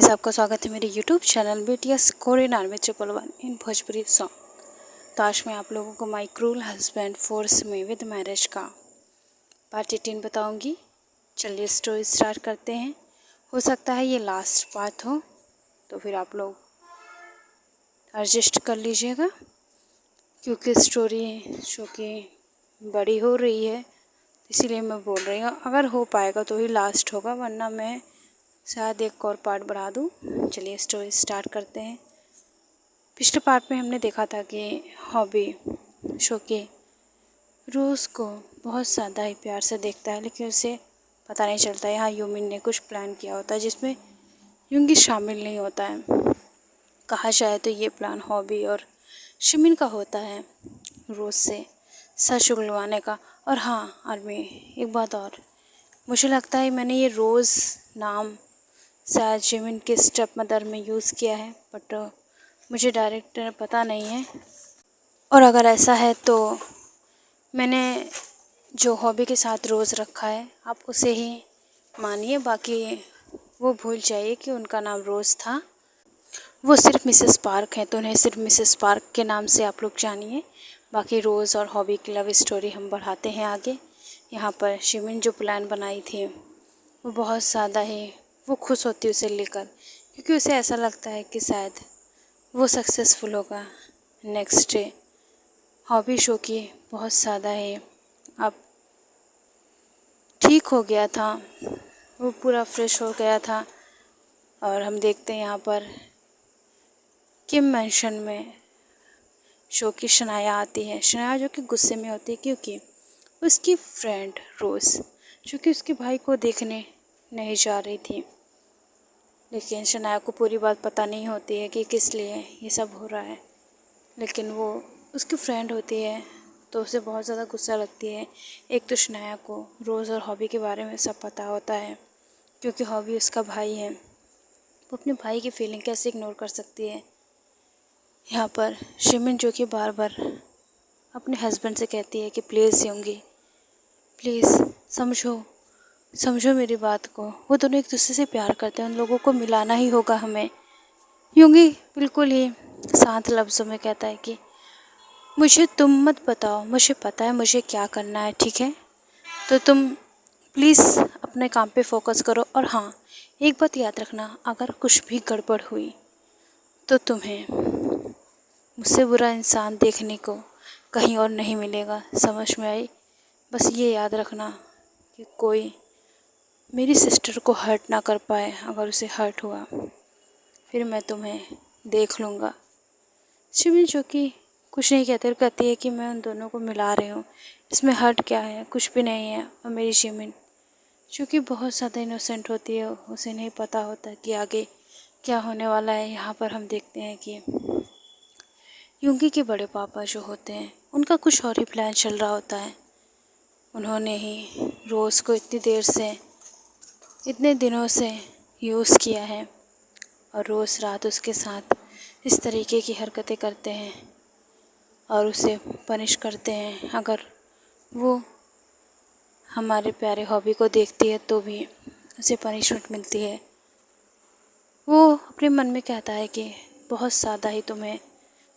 Guys, आपका स्वागत है मेरे YouTube channel BTS Korean army 111 इन भोजपुरी सॉन्ग। तो आज मैं आप लोगों को माई क्रूल हस्बैंड फोर्स में विद मैरिज का पार्ट 18 बताऊंगी। चलिए स्टोरी स्टार्ट करते हैं। हो सकता है ये लास्ट पार्ट हो, तो फिर आप लोग एडजस्ट कर लीजिएगा, क्योंकि स्टोरी चूँकि बड़ी हो रही है इसीलिए मैं बोल रही हूँ। अगर हो पाएगा तो ही लास्ट होगा, वरना मैं शायद एक और पार्ट बढ़ा दूँ। चलिए स्टोरी स्टार्ट करते हैं। पिछले पार्ट में हमने देखा था कि हॉबी शोकी रोज़ को बहुत ज़्यादा ही प्यार से देखता है, लेकिन उसे पता नहीं चलता। यहाँ यूमिन ने कुछ प्लान किया होता है जिसमें युंगी शामिल नहीं होता है। कहा जाए तो ये प्लान हॉबी और शिमिन का होता है, रोज़ से सच उगलवाने का। और हाँ आर्मी, एक बात और, मुझे लगता है मैंने ये रोज़ नाम शायद जिमिन के स्टेप मदर में यूज़ किया है, बट मुझे डायरेक्ट पता नहीं है। और अगर ऐसा है तो मैंने जो हॉबी के साथ रोज़ रखा है आप उसे ही मानिए, बाकी वो भूल जाइए कि उनका नाम रोज़ था। वो सिर्फ मिसेस पार्क है तो उन्हें सिर्फ मिसेस पार्क के नाम से आप लोग जानिए। बाकी रोज़ और हॉबी की लव स्टोरी हम बढ़ाते हैं आगे। यहाँ पर शिमिन जो प्लान बनाई थी वो बहुत ज़्यादा ही वो खुश होती है उसे लेकर, क्योंकि उसे ऐसा लगता है कि शायद वो सक्सेसफुल होगा। नेक्स्ट डे हॉबी शो की बहुत ज़्यादा ही अब ठीक हो गया था, वो पूरा फ्रेश हो गया था। और हम देखते हैं यहाँ पर किम मैंशन में शो की शनाया आती है। शनाया जो कि गुस्से में होती है क्योंकि उसकी फ्रेंड रोज़ जो कि उसके भाई को देखने नहीं जा रही थी, लेकिन शनाया को पूरी बात पता नहीं होती है कि किस लिए ये सब हो रहा है। लेकिन वो उसकी फ्रेंड होती है तो उसे बहुत ज़्यादा गुस्सा लगती है। एक तो शनाया को रोज़ और हॉबी के बारे में सब पता होता है, क्योंकि हॉबी उसका भाई है, वो अपने भाई की फीलिंग कैसे इग्नोर कर सकती है। यहाँ पर शिमिन जो कि बार बार अपने हस्बैंड से कहती है कि प्लीज़ युंगी, प्लीज़ समझो मेरी बात को। वो दोनों एक दूसरे से प्यार करते हैं, उन लोगों को मिलाना ही होगा हमें। युंगी बिल्कुल ही शांत लफ्ज़ों में कहता है कि मुझे तुम मत बताओ, मुझे पता है मुझे क्या करना है, ठीक है? तो तुम प्लीज़ अपने काम पे फोकस करो। और हाँ, एक बात याद रखना, अगर कुछ भी गड़बड़ हुई तो तुम्हें मुझसे बुरा इंसान देखने को कहीं और नहीं मिलेगा। समझ में आई? बस ये याद रखना कि कोई मेरी सिस्टर को हर्ट ना कर पाए। अगर उसे हर्ट हुआ फिर मैं तुम्हें देख लूँगा। शिमिन जो कि कुछ नहीं कहती और कहती है कि मैं उन दोनों को मिला रही हूँ, इसमें हर्ट क्या है, कुछ भी नहीं है। और मेरी शिमिन जो कि बहुत ज़्यादा इनोसेंट होती है, उसे नहीं पता होता कि आगे क्या होने वाला है। यहाँ पर हम देखते हैं कि युंगी के बड़े पापा जो होते हैं उनका कुछ और ही प्लान चल रहा होता है। उन्होंने ही रोज़ को इतने दिनों से यूज़ किया है और रोज़ रात उसके साथ इस तरीके की हरकतें करते हैं और उसे पनिश करते हैं। अगर वो हमारे प्यारे हॉबी को देखती है तो भी उसे पनिशमेंट मिलती है। वो अपने मन में कहता है कि बहुत ज़्यादा ही तुम्हें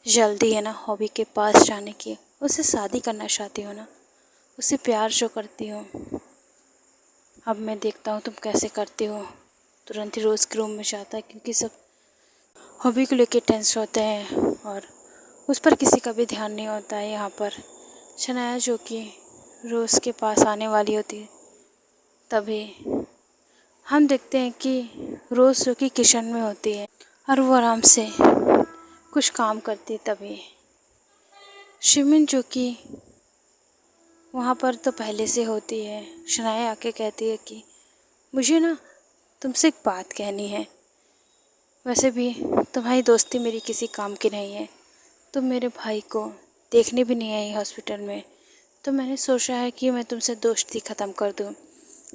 जल्दी है ना हॉबी के पास जाने की, उससे शादी करना चाहती हो ना, उससे प्यार जो करती हो। अब मैं देखता हूँ तुम कैसे करती हो। तुरंत ही रोज़ के रूम में जाता है, क्योंकि सब हॉबी को लेके टेंस होते हैं और उस पर किसी का भी ध्यान नहीं होता है। यहाँ पर शनाया जो कि रोज़ के पास आने वाली होती है, तभी हम देखते हैं कि रोज़ जो कि किचन में होती है और वो आराम से कुछ काम करती है। तभी शिमिन जो कि वहाँ पर तो पहले से होती है, शनाया आके कहती है कि मुझे ना तुमसे एक बात कहनी है। वैसे भी तुम्हारी दोस्ती मेरी किसी काम की नहीं है, तुम मेरे भाई को देखने भी नहीं आई हॉस्पिटल में, तो मैंने सोचा है कि मैं तुमसे दोस्ती ख़त्म कर दूँ।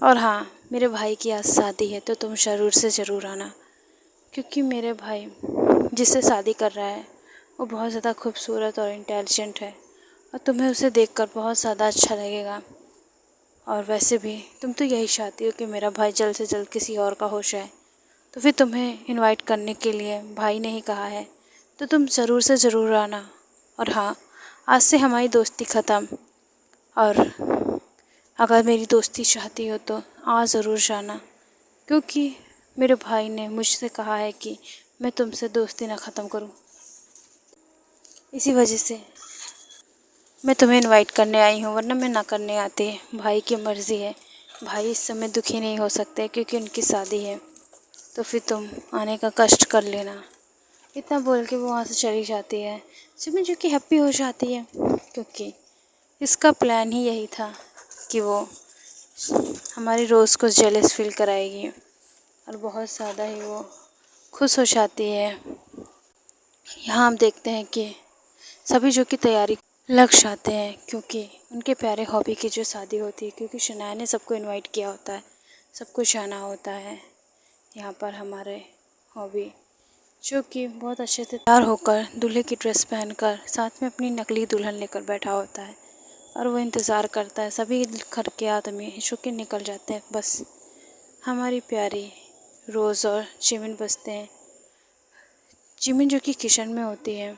और हाँ, मेरे भाई की आज शादी है तो तुम ज़रूर से ज़रूर आना, क्योंकि मेरे भाई जिससे शादी कर रहा है वो बहुत ज़्यादा खूबसूरत और इंटेलिजेंट है और तुम्हें उसे देखकर बहुत ज़्यादा अच्छा लगेगा। और वैसे भी तुम तो यही चाहती हो कि मेरा भाई जल्द से जल्द किसी और का हो जाए, तो फिर तुम्हें इनवाइट करने के लिए भाई ने ही कहा है, तो तुम ज़रूर से ज़रूर आना। और हाँ, आज से हमारी दोस्ती ख़त्म, और अगर मेरी दोस्ती चाहती हो तो आज ज़रूर जाना, क्योंकि मेरे भाई ने मुझसे कहा है कि मैं तुमसे दोस्ती ना ख़त्म करूं। इसी वजह से मैं तुम्हें इनवाइट करने आई हूँ, वरना मैं ना करने आती। भाई की मर्ज़ी है, भाई इस समय दुखी नहीं हो सकते क्योंकि उनकी शादी है। तो फिर तुम आने का कष्ट कर लेना। इतना बोल के वो वहाँ से चली जाती है। सिमरन जो कि हैप्पी हो जाती है, क्योंकि इसका प्लान ही यही था कि वो हमारी रोज़ को जेलस फील कराएगी, और बहुत ज़्यादा ही वो खुश हो जाती है। यहाँ हम देखते हैं कि सभी जो कि तैयारी लग जाते हैं, क्योंकि उनके प्यारे हॉबी की जो शादी होती है, क्योंकि शनाया ने सबको इनवाइट किया होता है, सबको जाना होता है। यहाँ पर हमारे हॉबी जो कि बहुत अच्छे से तैयार होकर दूल्हे की ड्रेस पहनकर साथ में अपनी नकली दुल्हन लेकर बैठा होता है, और वो इंतज़ार करता है। सभी घर के आदमी जो कि निकल जाते हैं, बस हमारी प्यारी रोज़ और जिमिन बसते हैं। जिमिन जो कि किचन में होती है,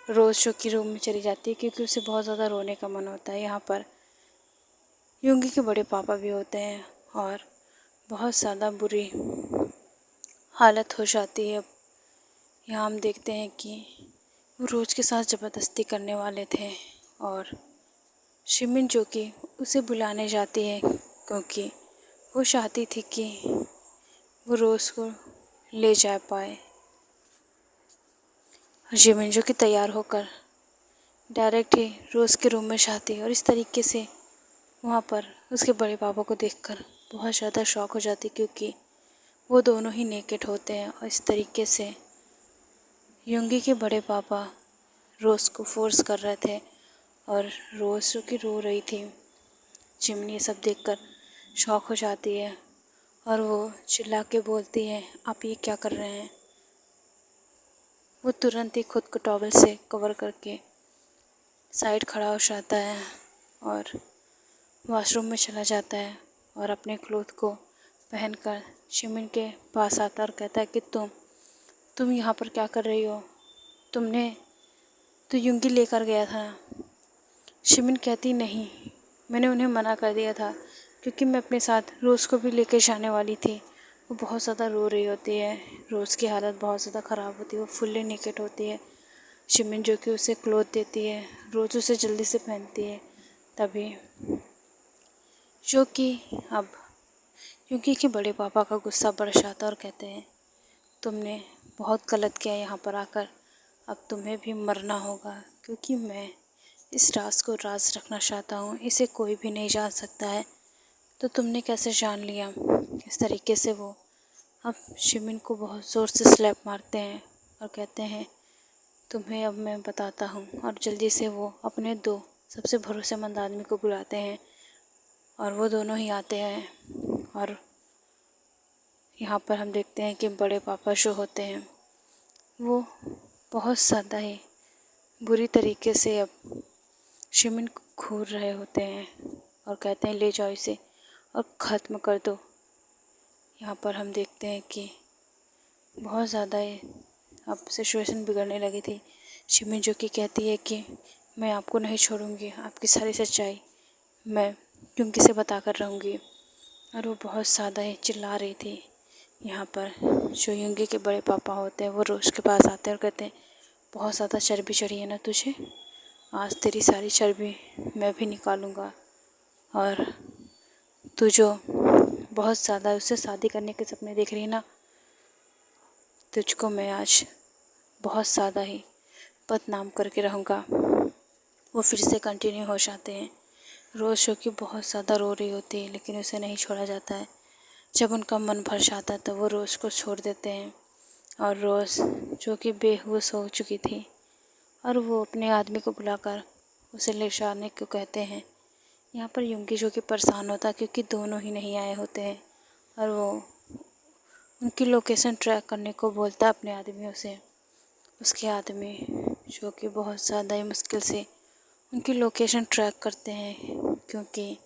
रोज़ जो कि रूम में चली जाती है क्योंकि उसे बहुत ज़्यादा रोने का मन होता है। यहाँ पर युंगी के बड़े पापा भी होते हैं, और बहुत ज़्यादा बुरी हालत हो जाती है। यहाँ हम देखते हैं कि वो रोज़ के साथ ज़बरदस्ती करने वाले थे, और शिमिन जो कि उसे बुलाने जाती है क्योंकि वो चाहती थी कि वो रोज़ को ले जा पाए। जिमिन जो कि तैयार होकर डायरेक्ट ही रोज़ के रूम में जाती है, और इस तरीके से वहाँ पर उसके बड़े पापा को देखकर बहुत ज़्यादा शॉक हो जाती, क्योंकि वो दोनों ही नेकेड होते हैं। और इस तरीके से युंगी के बड़े पापा रोज़ को फोर्स कर रहे थे, और रोज़ जो कि रो रही थी। जिमिन ये सब देखकर शॉक हो जाती है, और वो चिल्ला के बोलती है, आप ये क्या कर रहे हैं। वो तुरंत ही खुद को टॉवल से कवर करके साइड खड़ा हो जाता है, और वॉशरूम में चला जाता है, और अपने क्लोथ को पहनकर जिमिन के पास आता है और कहता है कि तुम यहाँ पर क्या कर रही हो, तुमने तो युंगी लेकर गया था ना। जिमिन कहती, नहीं, मैंने उन्हें मना कर दिया था, क्योंकि मैं अपने साथ रोज़ को भी लेकर जाने वाली थी। वो बहुत ज़्यादा रो रही होती है, रोज़ की हालत बहुत ज़्यादा ख़राब होती है, वो फुल्ली नेकेड होती है। जिमिन जो कि उसे क्लोथ देती है, रोज़ उसे जल्दी से पहनती है। तभी जो कि अब युंगी के बड़े पापा का गुस्सा बढ़ जाता और कहते हैं, तुमने बहुत गलत किया यहाँ पर आकर, अब तुम्हें भी मरना होगा, क्योंकि मैं इस राज को राज रखना चाहता हूँ, इसे कोई भी नहीं जान सकता है, तो तुमने कैसे जान लिया। इस तरीके से वो अब जिमिन को बहुत ज़ोर से स्लैप मारते हैं और कहते हैं, तुम्हें अब मैं बताता हूँ। और जल्दी से वो अपने दो सबसे भरोसेमंद आदमी को बुलाते हैं, और वो दोनों ही आते हैं। और यहाँ पर हम देखते हैं कि बड़े पापा जो होते हैं वो बहुत ज़्यादा ही बुरी तरीके से अब जिमिन को घूर रहे होते हैं, और कहते हैं, ले जाओ इसे और ख़त्म कर दो। यहाँ पर हम देखते हैं कि बहुत ज़्यादा अब सिचुएशन बिगड़ने लगी थी। जिमिन जो कि कहती है कि मैं आपको नहीं छोड़ूंगी, आपकी सारी सच्चाई मैं युंगी से बता कर रहूँगी। और वो बहुत ज़्यादा ही चिल्ला रही थी। यहाँ पर जो युंगी के बड़े पापा होते हैं वो रोज़ के पास आते हैं और कहते हैं, बहुत ज़्यादा चर्बी चढ़ी है ना तुझे, आज तेरी सारी चर्बी मैं भी निकालूंगा, और तू जो बहुत ज़्यादा उससे शादी करने के सपने देख रही है ना, तुझको मैं आज बहुत ज़्यादा ही बदनाम करके रहूँगा। वो फिर से कंटिन्यू हो जाते हैं। रोज़ जो कि बहुत ज़्यादा रो रही होती है, लेकिन उसे नहीं छोड़ा जाता है। जब उनका मन भर जाता है तो वो रोज़ को छोड़ देते हैं, और रोज़ जो कि बेहोश हो चुकी थी, और वो अपने आदमी को बुलाकर उसे ले जाने को कहते हैं। यहाँ पर युंगी जो कि परेशान होता है, क्योंकि दोनों ही नहीं आए होते हैं, और वो उनकी लोकेशन ट्रैक करने को बोलता है अपने आदमियों से। उसके आदमी जो कि बहुत ज़्यादा ही मुश्किल से उनकी लोकेशन ट्रैक करते हैं, क्योंकि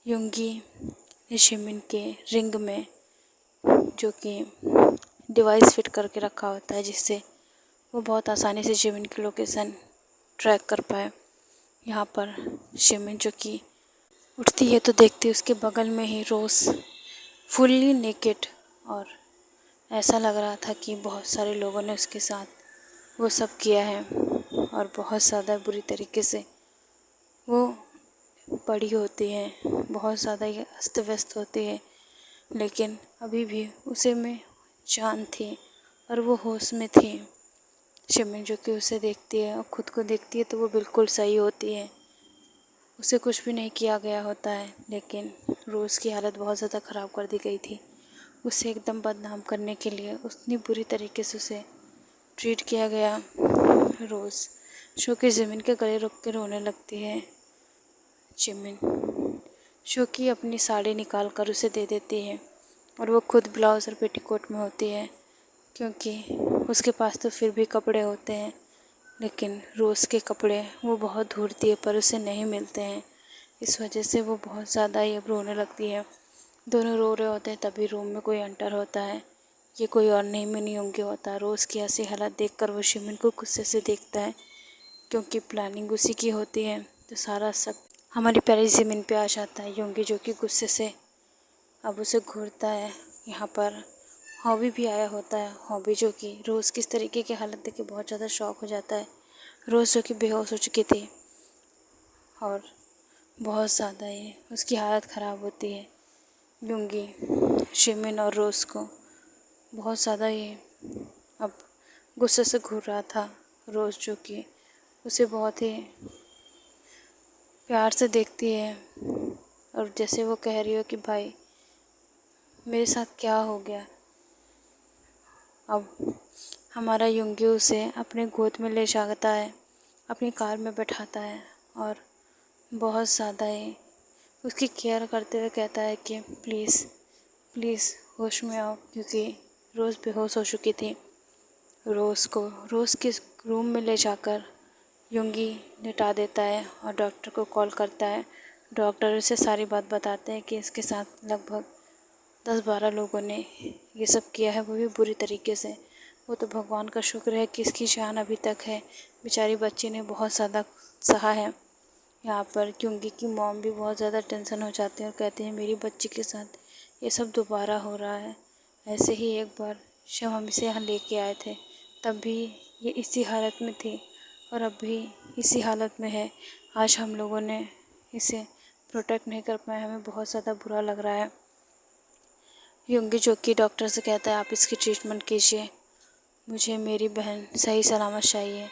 युंगी ने जिमिन के रिंग में जो कि डिवाइस फिट करके रखा होता है, जिससे वो बहुत आसानी से जिमिन की लोकेशन ट्रैक कर पाए। यहाँ पर जिमिन जो कि उठती है तो देखती है उसके बगल में ही रोज़ फुल्ली नेकेड, और ऐसा लग रहा था कि बहुत सारे लोगों ने उसके साथ वो सब किया है और बहुत ज़्यादा बुरी तरीके से वो पड़ी होती है, बहुत ज़्यादा ही अस्त व्यस्त होती है, लेकिन अभी भी उसे में जान थी और वो होश में थी। जिमिन जो कि उसे देखती है और ख़ुद को देखती है तो वो बिल्कुल सही होती है, उसे कुछ भी नहीं किया गया होता है, लेकिन रोज़ की हालत बहुत ज़्यादा ख़राब कर दी गई थी। उसे एकदम बदनाम करने के लिए उतनी बुरी तरीके से उसे ट्रीट किया गया। रोज़ शो की ज़मीन के गले रुक के रोने लगती है। जिमिन शो की अपनी साड़ी निकाल कर उसे दे देती है और वो खुद ब्लाउज़ और पेटीकोट में होती है, क्योंकि उसके पास तो फिर भी कपड़े होते हैं, लेकिन रोज़ के कपड़े वो बहुत ढूंढती है पर उसे नहीं मिलते हैं। इस वजह से वो बहुत ज़्यादा ही अब रोने लगती है। दोनों रो रहे होते हैं, तभी रूम में कोई एंटर होता है। ये कोई और नहीं मिनी होंगे होता। रोज़ की ऐसी हालत देखकर वो जिमिन को गुस्से से देखता है, क्योंकि प्लानिंग उसी की होती है, तो सारा शक हमारी प्यारी जिमिन पे आ जाता है। योंगी जो कि गुस्से से अब उसे घूरता है। यहाँ पर हॉबी भी आया होता है। हॉबी जो कि रोज़ किस तरीके की हालत देख के बहुत ज़्यादा शॉक हो जाता है। रोज़ जो कि बेहोश हो चुकी थी और बहुत ज़्यादा ही उसकी हालत ख़राब होती है। योंगी जिमिन और रोज़ को बहुत ज़्यादा ही अब गुस्से से घूर रहा था। रोज़ जो कि उसे बहुत ही प्यार से देखती है और जैसे वो कह रही हो कि भाई मेरे साथ क्या हो गया। अब हमारा योंगी उसे अपने गोद में ले जाता है, अपनी कार में बैठाता है और बहुत ज़्यादा ही उसकी केयर करते हुए कहता है कि प्लीज़ प्लीज़ होश में आओ, क्योंकि रोज़ बेहोश हो चुकी थी। रोज़ को रोज़ के रूम में ले जाकर योंगी लेटा देता है और डॉक्टर को कॉल करता है। डॉक्टर उसे सारी बात बताते हैं कि इसके साथ लगभग 10-12 लोगों ने ये सब किया है, वो भी बुरी तरीके से। वो तो भगवान का शुक्र है कि इसकी जान अभी तक है। बेचारी बच्ची ने बहुत ज़्यादा सहा है। यहाँ पर क्योंकि की मॉम भी बहुत ज़्यादा टेंशन हो जाती है और कहती है मेरी बच्ची के साथ ये सब दोबारा हो रहा है। ऐसे ही एक बार जब हम इसे यहाँ लेके आए थे तब भी ये इसी हालत में थी और अब भी इसी हालत में है। आज हम लोगों ने इसे प्रोटेक्ट नहीं कर पाए, हमें बहुत ज़्यादा बुरा लग रहा है। योंगी जो कि डॉक्टर से कहता है आप इसकी ट्रीटमेंट कीजिए, मुझे मेरी बहन सही सलामत चाहिए।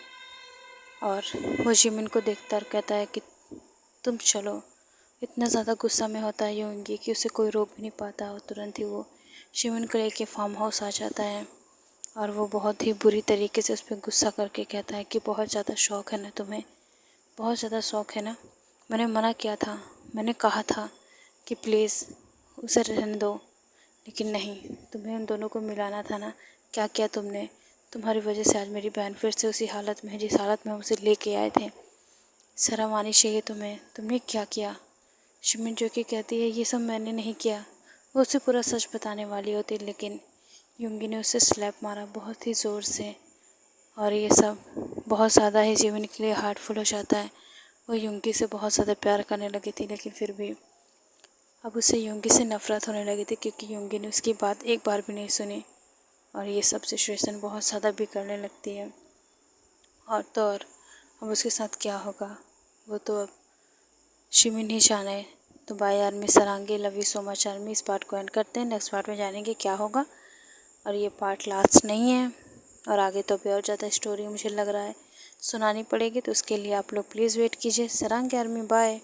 और वो जिमिन को देखता और कहता है कि तुम चलो। इतना ज़्यादा गुस्सा में होता है योंगी कि उसे कोई रोक भी नहीं पाता और तुरंत ही वो जिमिन को लेके फार्म हाउस आ जाता है और वो बहुत ही बुरी तरीके से उस पर गुस्सा करके कहता है कि बहुत ज़्यादा शौक़ है ना तुम्हें, बहुत ज़्यादा शौक़ है ना। मैंने मना किया था, मैंने कहा था कि प्लीज़ उसे रहने दो, लेकिन नहीं, तुम्हें उन दोनों को मिलाना था ना। क्या किया तुमने? तुम्हारी वजह से आज मेरी बहन फिर से उसी हालत में है जिस हालत में हम उसे लेके आए थे। शर्म आनी चाहिए तुम्हें, तुमने क्या किया? जिमिन जो कि कहती है ये सब मैंने नहीं किया। वो उसे पूरा सच बताने वाली होती, लेकिन योंगी ने उसे स्लैप मारा बहुत ही ज़ोर से और ये सब बहुत ज़्यादा ही जिमिन के लिए हार्टफुल हो जाता है। वो योंगी से बहुत ज़्यादा प्यार करने लगी थी, लेकिन फिर भी अब उसे योंगी से नफ़रत होने लगी थी, क्योंकि योंगी ने उसकी बात एक बार भी नहीं सुनी और ये सब सिचुएशन बहुत ज़्यादा बिगड़ने लगती है। और तो और अब उसके साथ क्या होगा वो तो अब जिमिन ही जाने। तो बाय आर्मी सरांगी, love you so much army. इस पार्ट को एंड करते हैं, नेक्स्ट पार्ट में जानेंगे क्या होगा। और ये पार्ट लास्ट नहीं है और आगे तो भी और ज़्यादा स्टोरी मुझे लग रहा है सुनानी पड़ेगी, तो उसके लिए आप लोग प्लीज़ वेट कीजिए। सरांगी आर्मी, बाय।